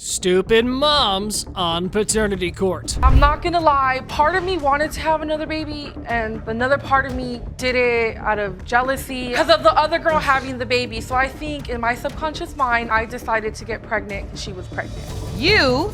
Stupid moms on paternity court. I'm not gonna lie, part of me wanted to have another baby, and another part of me did it out of jealousy because of the other girl having the baby. So I think in my subconscious mind, I decided to get pregnant because she was pregnant. You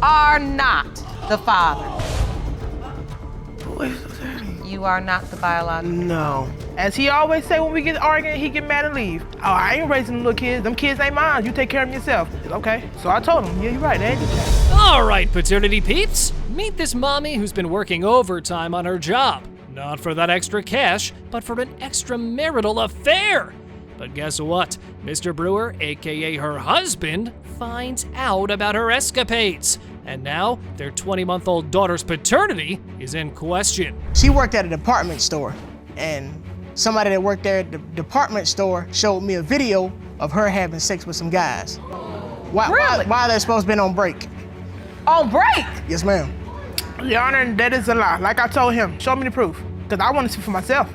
are not the father. Wait, Daddy. You are not the biological. No. As he always say when we get arguing, he get mad and leave. Oh, I ain't raising them little kids. Them kids ain't mine. You take care of them yourself. Okay. So I told him, yeah, you're right. They ain't your child. All right, paternity peeps. Meet this mommy who's been working overtime on her job. Not for that extra cash, but for an extramarital affair. But guess what? Mr. Brewer, aka her husband, finds out about her escapades. And now their 20-month-old daughter's paternity is in question. She worked at a department store, and somebody that worked there at the department store showed me a video of her having sex with some guys. Really? Why they're supposed to be on break? On break? Yes, ma'am. Your Honor, that is a lie. Like I told him, show me the proof. Because I want to see for myself.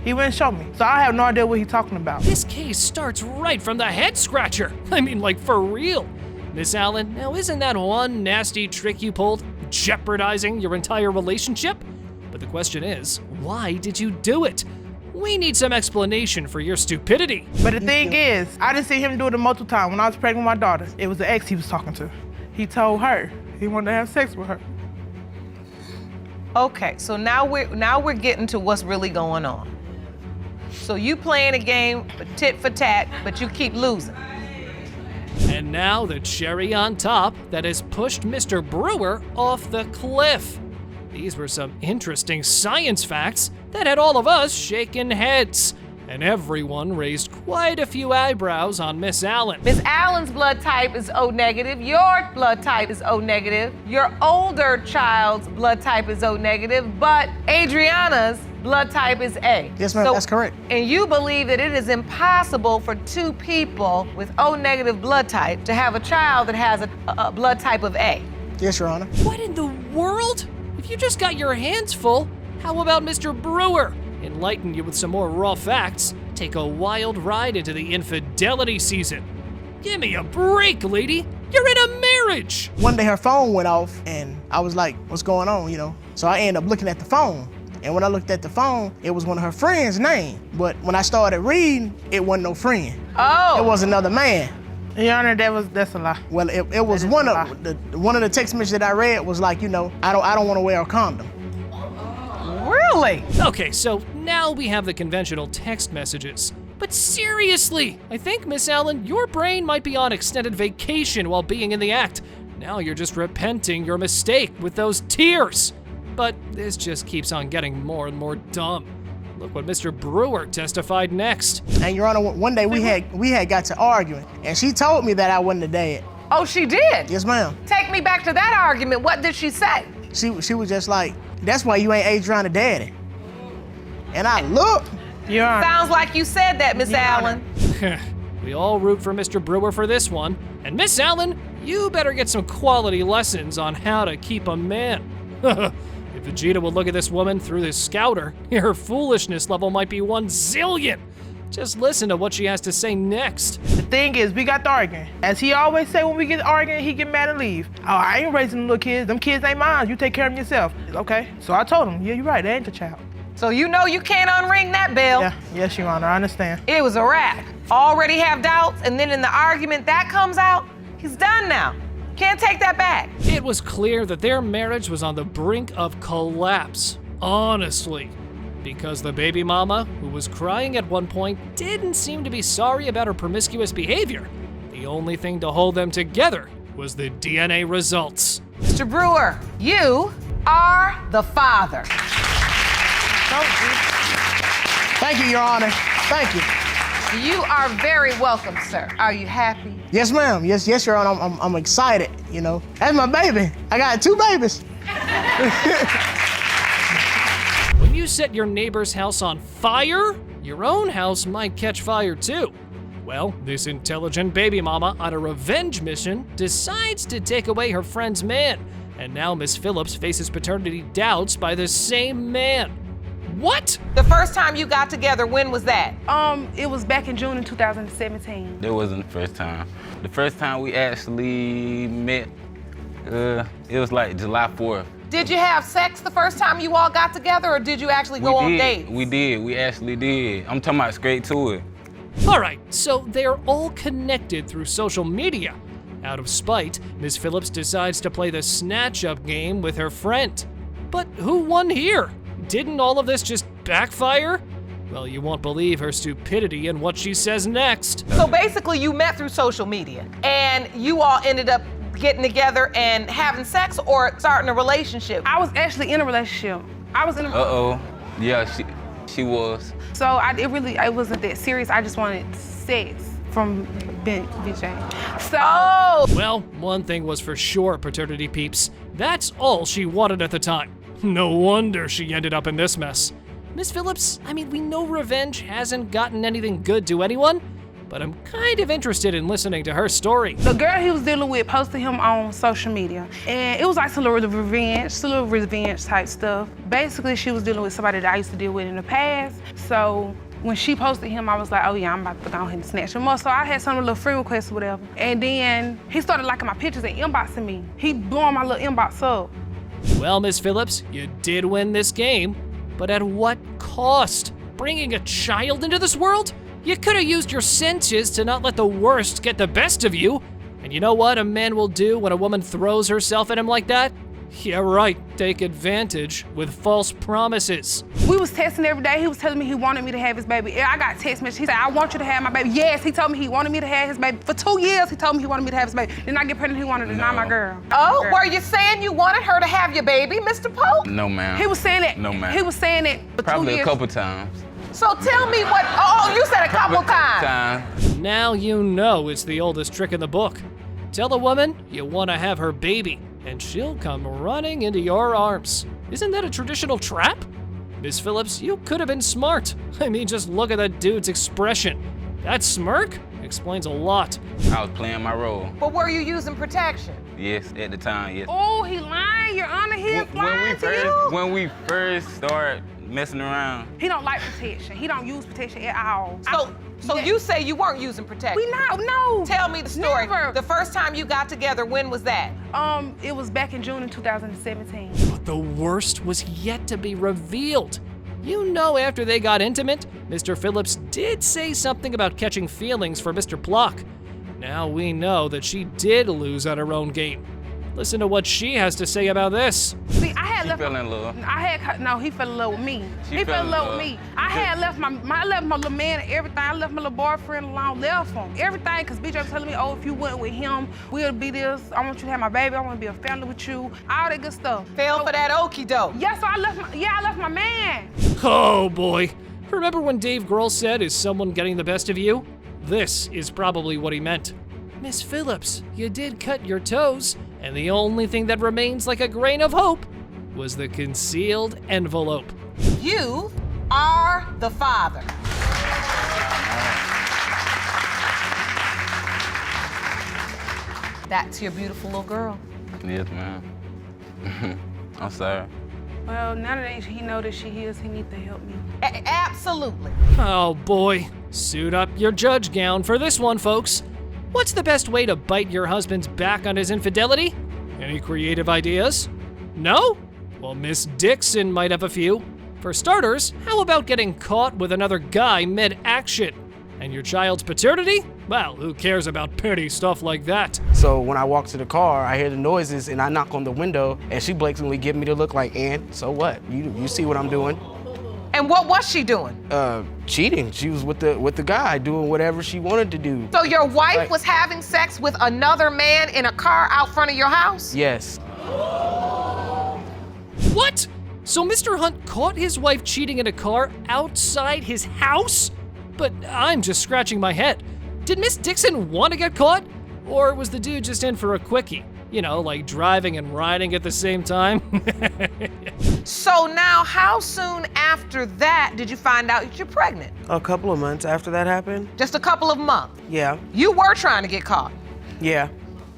He wouldn't show me. So I have no idea what he's talking about. This case starts right from the head scratcher. I mean, like, for real. Miss Allen, now isn't that one nasty trick you pulled jeopardizing your entire relationship? But the question is, why did you do it? We need some explanation for your stupidity. But the thing is, I didn't see him do it multiple times. When I was pregnant with my daughter, it was the ex he was talking to. He told her he wanted to have sex with her. Okay, so now we're getting to what's really going on. So you playing a game for tit for tat, but you keep losing. And now the cherry on top that has pushed Mr. Brewer off the cliff. These were some interesting science facts that had all of us shaking heads. And everyone raised quite a few eyebrows on Miss Allen. Miss Allen's blood type is O negative, your blood type is O negative, your older child's blood type is O negative, but Adriana's blood type is A. Yes, ma'am, that's correct. And you believe that it is impossible for two people with O negative blood type to have a child that has a blood type of A. Yes, Your Honor. What in the world? If you just got your hands full, how about Mr. Brewer? Enlighten you with some more raw facts. Take a wild ride into the infidelity season. Give me a break, lady. You're in a marriage. One day her phone went off, and I was like, what's going on, you know? So I ended up looking at the phone. And when I looked at the phone, it was one of her friends' name. But when I started reading, it wasn't no friend. Oh. It was another man. Your Honor, that's a lie. Well, it was one of the text messages that I read was like, you know, I don't want to wear a condom. Really? Okay, so now we have the conventional text messages. But seriously, I think, Miss Allen, your brain might be on extended vacation while being in the act. Now you're just repenting your mistake with those tears. But this just keeps on getting more and more dumb. Look what Mr. Brewer testified next. And Your Honor, one day we had got to arguing, and she told me that I wasn't the dad. Oh, she did? Yes, ma'am. Take me back to that argument. What did she say? She was just like, that's why you ain't Adriana daddy. And I looked. Your Honor. Sounds like you said that, Miss Allen. We all root for Mr. Brewer for this one. And Miss Allen, you better get some quality lessons on how to keep a man. If Vegeta would look at this woman through this scouter, her foolishness level might be 1 zillion. Just listen to what she has to say next. The thing is, we got to arguing. As he always say when we get arguing, he get mad and leave. Oh, I ain't raising them little kids. Them kids ain't mine. You take care of them yourself. Okay. So I told him, yeah, you're right. They ain't your child. So you know you can't unring that bell. Yeah. Yes, Your Honor. I understand. It was a wrap. Already have doubts, and then in the argument that comes out, he's done now. Can't take that back. It was clear that their marriage was on the brink of collapse, honestly. Because the baby mama, who was crying at one point, didn't seem to be sorry about her promiscuous behavior. The only thing to hold them together was the DNA results. Mr. Brewer, you are the father. Thank you, Your Honor. Thank you. You are very welcome, sir. Are you happy? Yes, ma'am. Yes, Your Honor. I'm excited, you know. That's my baby. I got 2 babies. When you set your neighbor's house on fire, your own house might catch fire too. Well, this intelligent baby mama on a revenge mission decides to take away her friend's man, and now Miss Phillips faces paternity doubts by the same man. What? The first time you got together, when was that? It was back in June in 2017. That wasn't the first time. The first time we actually met, it was like July 4th. Did you have sex the first time you all got together, or did you actually go on dates? We did. We actually did. I'm talking about straight to it. All right, so they're all connected through social media. Out of spite, Miss Phillips decides to play the snatch-up game with her friend. But who won here? Didn't all of this just backfire? Well, you won't believe her stupidity and what she says next. So basically, you met through social media, and you all ended up getting together and having sex or starting a relationship. I was actually in a relationship. Uh-oh. Yeah, she was. So it wasn't that serious. I just wanted sex from BJ. So. Well, one thing was for sure, paternity peeps. That's all she wanted at the time. No wonder she ended up in this mess. Miss Phillips, I mean, we know revenge hasn't gotten anything good to anyone, but I'm kind of interested in listening to her story. The girl he was dealing with posted him on social media, and it was like some little revenge type stuff. Basically, she was dealing with somebody that I used to deal with in the past, so when she posted him, I was like, oh yeah, I'm about to go ahead and snatch him up. So I had some little friend requests or whatever. And then he started liking my pictures and inboxing me. He blowing my little inbox up. Well, Miss Phillips, you did win this game, but at what cost? Bringing a child into this world? You could have used your senses to not let the worst get the best of you. And you know what a man will do when a woman throws herself at him like that? Yeah, right, take advantage with false promises. We was texting every day. He was telling me he wanted me to have his baby. I got text message. He said, I want you to have my baby. Yes, he told me he wanted me to have his baby. For 2 years, he told me he wanted me to have his baby. Then I get pregnant, he wanted to deny my girl. Oh, were you saying you wanted her to have your baby, Mr. Pope? No, ma'am. He was saying it. No, ma'am. He was saying it for 2 years. Probably a couple times. So tell me what, you said a couple times. Now you know it's the oldest trick in the book. Tell a woman you want to have her baby, and she'll come running into your arms. Isn't that a traditional trap? Miss Phillips, you could have been smart. I mean, just look at that dude's expression. That smirk explains a lot. I was playing my role. But were you using protection? Yes, at the time, yes. Oh, he lying, Your Honor, he is lying to you? When we first started messing around. He don't like protection. He don't use protection at all. So you say you weren't using protection? No. Tell me the story. Never. The first time you got together, when was that? It was back in June in 2017. But the worst was yet to be revealed. You know, after they got intimate, Mr. Phillips did say something about catching feelings for Mr. Block. Now we know that she did lose at her own game. Listen to what she has to say about this. See, I had left. He fell in love. No, he fell in love with me. He fell in love with me. I left my little man and everything. I left my little boyfriend alone, left him. Everything, because BJ was telling me, oh, if you went with him, we'll be this. I want you to have my baby. I want to be a family with you. All that good stuff. Fell for that okie doke. Yeah, so I left my man. Oh boy. Remember when Dave Grohl said, is someone getting the best of you? This is probably what he meant. Miss Phillips, you did cut your toes, and the only thing that remains like a grain of hope was the concealed envelope. You are the father. That's your beautiful little girl. Yes, ma'am. I'm sorry. Well, now that he knows that she is, he needs to help me. Absolutely. Oh boy. Suit up your judge gown for this one, folks. What's the best way to bite your husband's back on his infidelity? Any creative ideas? No? Well, Miss Dixon might have a few. For starters, how about getting caught with another guy mid-action? And your child's paternity? Well, who cares about petty stuff like that? So when I walk to the car, I hear the noises and I knock on the window and she blatantly give me the look like, and so what? You see what I'm doing? And what was she doing? Cheating. She was with the guy doing whatever she wanted to do. So your wife was having sex with another man in a car out front of your house? Yes. What? So Mr. Hunt caught his wife cheating in a car outside his house? But I'm just scratching my head. Did Miss Dixon want to get caught? Or was the dude just in for a quickie? You know, like driving and riding at the same time? So now, how soon after that did you find out that you're pregnant? A couple of months after that happened. Just a couple of months? Yeah. You were trying to get caught? Yeah.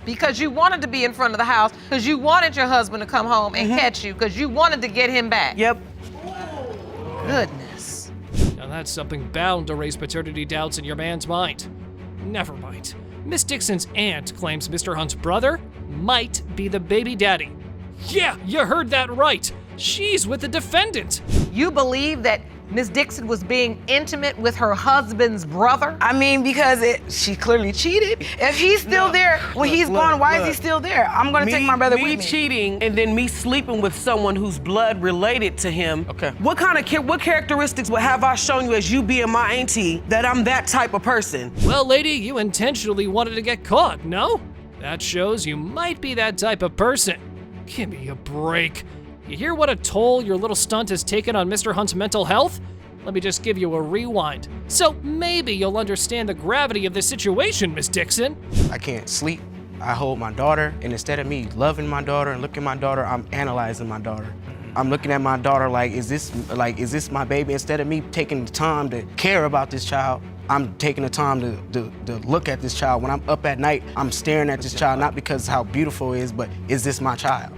Because you wanted to be in front of the house, because you wanted your husband to come home and catch you, because you wanted to get him back? Yep. Goodness. Now that's something bound to raise paternity doubts in your man's mind. Never mind. Miss Dixon's aunt claims Mr. Hunt's brother might be the baby daddy. Yeah, you heard that right. She's with the defendant. You believe that Miss Dixon was being intimate with her husband's brother? I mean, because she clearly cheated. If he's still there when he's gone, why is he still there? I'm gonna take my brother with me. Me cheating and then me sleeping with someone who's blood related to him. Okay. What characteristics would have I shown you as you being my auntie that I'm that type of person? Well, lady, you intentionally wanted to get caught, no? That shows you might be that type of person. Give me a break. You hear what a toll your little stunt has taken on Mr. Hunt's mental health? Let me just give you a rewind. So maybe you'll understand the gravity of the situation, Miss Dixon. I can't sleep. I hold my daughter, and instead of me loving my daughter and looking at my daughter, I'm analyzing my daughter. I'm looking at my daughter like, is this my baby? Instead of me taking the time to care about this child, I'm taking the time to look at this child. When I'm up at night, I'm staring at this child, not because how beautiful it is, but is this my child?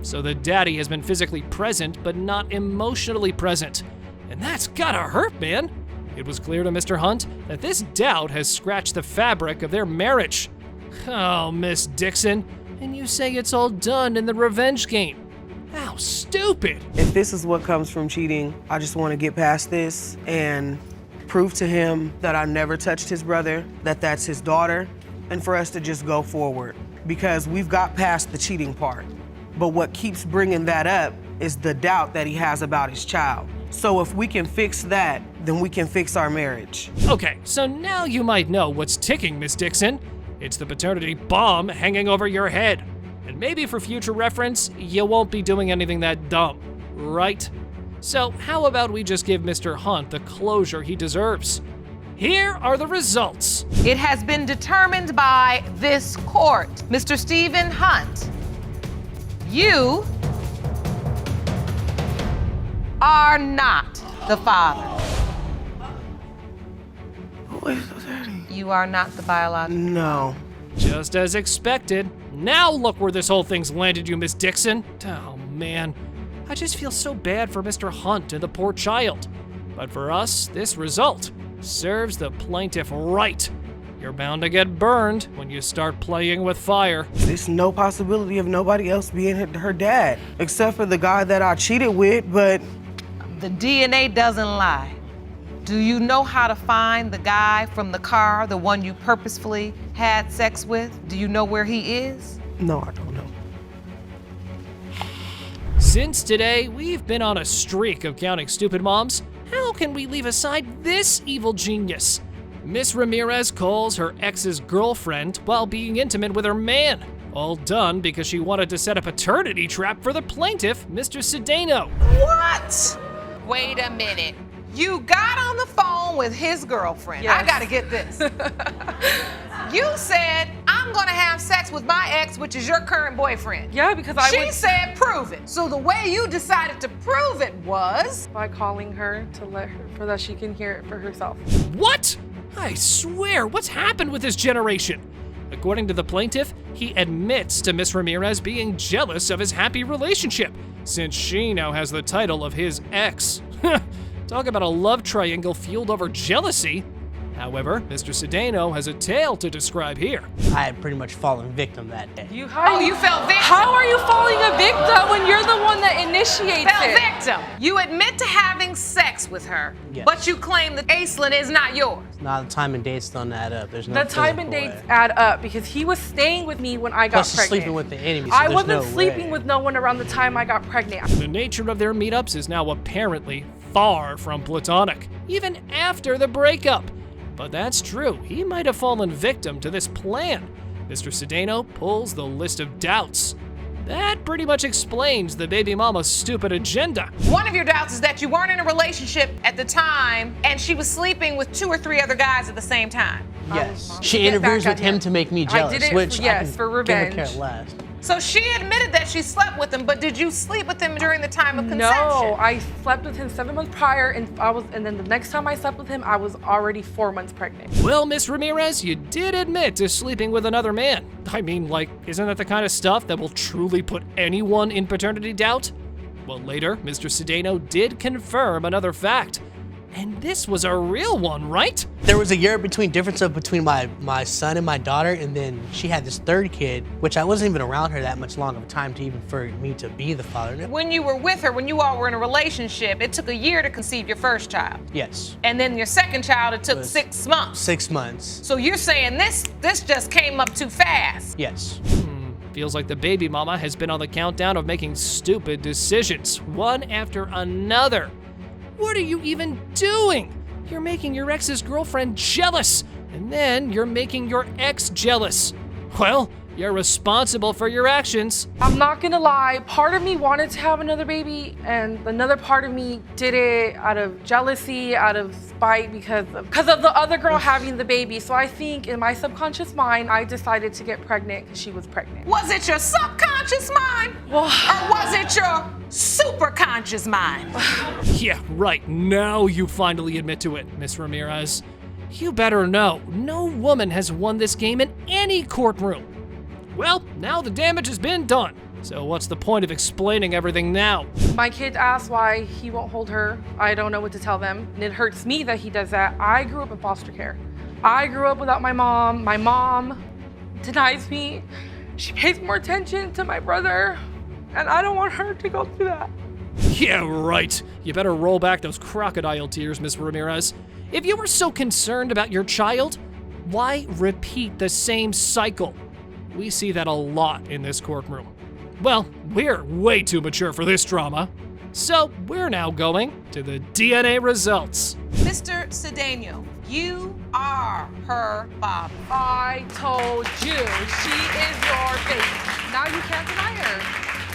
So the daddy has been physically present, but not emotionally present. And that's gotta hurt, man. It was clear to Mr. Hunt that this doubt has scratched the fabric of their marriage. Oh, Miss Dixon, and you say it's all done in the revenge game. How stupid. If this is what comes from cheating, I just want to get past this and prove to him that I never touched his brother, that that's his daughter, and for us to just go forward. Because we've got past the cheating part. But what keeps bringing that up is the doubt that he has about his child. So if we can fix that, then we can fix our marriage. Okay, so now you might know what's ticking, Miss Dixon. It's the paternity bomb hanging over your head. And maybe for future reference, you won't be doing anything that dumb, right? So how about we just give Mr. Hunt the closure he deserves? Here are the results. It has been determined by this court. Mr. Stephen Hunt, you are not the father. Wait, what's happening? You are not the biological. No. Just as expected. Now look where this whole thing's landed you, Miss Dixon. Oh man, I just feel so bad for Mr. Hunt and the poor child. But for us, this result serves the plaintiff right. You're bound to get burned when you start playing with fire. There's no possibility of nobody else being her dad, except for the guy that I cheated with, but The DNA doesn't lie. Do you know how to find the guy from the car, the one you purposefully had sex with? Do you know where he is? no, I don't know. Since today, we've been on a streak of counting stupid moms. How can we leave aside this evil genius? Miss Ramirez calls her ex's girlfriend while being intimate with her man. All done because she wanted to set a paternity trap for the plaintiff, Mr. Cedeno. What? Wait a minute. You got on the phone with his girlfriend. Yes. I gotta get this. You said, I'm gonna have sex with my ex, which is your current boyfriend. Yeah, because She said, prove it. So the way you decided to prove it was? by calling her to let her, so that she can hear it for herself. What? I swear, what's happened with this generation? According to the plaintiff, he admits to Miss Ramirez being jealous of his happy relationship, since she now has the title of his ex. Talk about a love triangle fueled over jealousy. However, Mr. Cedeno has a tale to describe here. I had pretty much fallen victim that day. You fell victim. How are you falling a victim when you're the one that initiates Fell it? victim. You admit to having sex with her, Yes. but you claim that Aislinn is not yours. Now the time and dates don't add up. There's no The time and physical dates way. add up because he was staying with me when I got Plus she's pregnant. sleeping with the enemy, so I there's wasn't no sleeping way. with no one around the time I got pregnant. The nature of their meetups is now apparently far from platonic, even after the breakup. But that's true, he might have fallen victim to this plan. Mr. Cedeno pulls the list of doubts. That pretty much explains the baby mama's stupid agenda. One of your doubts is that you weren't in a relationship at the time and she was sleeping with 2 or 3 other guys at the same time. Yes. She Get interferes back with at him him. to make me I jealous, did it, which yes, I can for give a revenge. care less. So she admitted that she slept with him, but did you sleep with him during the time of conception? No, I slept with him 7 months prior, and then the next time I slept with him, I was already 4 months pregnant. Well, Miss Ramirez, you did admit to sleeping with another man. I mean, like, isn't that the kind of stuff that will truly put anyone in paternity doubt? Well, later, Mr. Cedeno did confirm another fact. And this was a real one, right? There was a year difference between my son and my daughter, and then she had this third kid, which I wasn't even around her that much long of a time to even for me to be the father. When you were with her, when you all were in a relationship, it took a year to conceive your first child. Yes. And then your second child, it took 6 months. 6 months. So you're saying this just came up too fast. Yes. Feels like the baby mama has been on the countdown of making stupid decisions, one after another. What are you even doing? You're making your ex's girlfriend jealous, and then you're making your ex jealous. Well, you're responsible for your actions. I'm not gonna lie, part of me wanted to have another baby, and another part of me did it out of jealousy, out of spite, because of the other girl having the baby. So I think in my subconscious mind, I decided to get pregnant because she was pregnant. Was it your subconscious mind? Well, or was it your super conscious mind? Yeah, right. Now you finally admit to it, Miss Ramirez. You better know, no woman has won this game in any courtroom. Well, now the damage has been done. So what's the point of explaining everything now? my kids ask why he won't hold her. I don't know what to tell them. And it hurts me that he does that. I grew up in foster care. I grew up without my mom. My mom denies me. She pays more attention to my brother. And I don't want her to go through that. Yeah, right. You better roll back those crocodile tears, Miss Ramirez. If you were so concerned about your child, why repeat the same cycle? We see that a lot in this courtroom. Well, we're way too mature for this drama. So we're now going to the DNA results. Mr. Cedeno, you are her father. I told you, she is your baby. Now you can't deny her.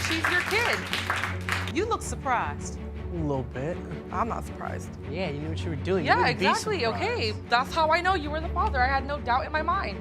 She's your kid. You look surprised. A little bit. I'm not surprised. Yeah, you knew what you were doing. You Yeah, wouldn't be exactly. surprised. Okay, that's how I know you were the father. I had no doubt in my mind.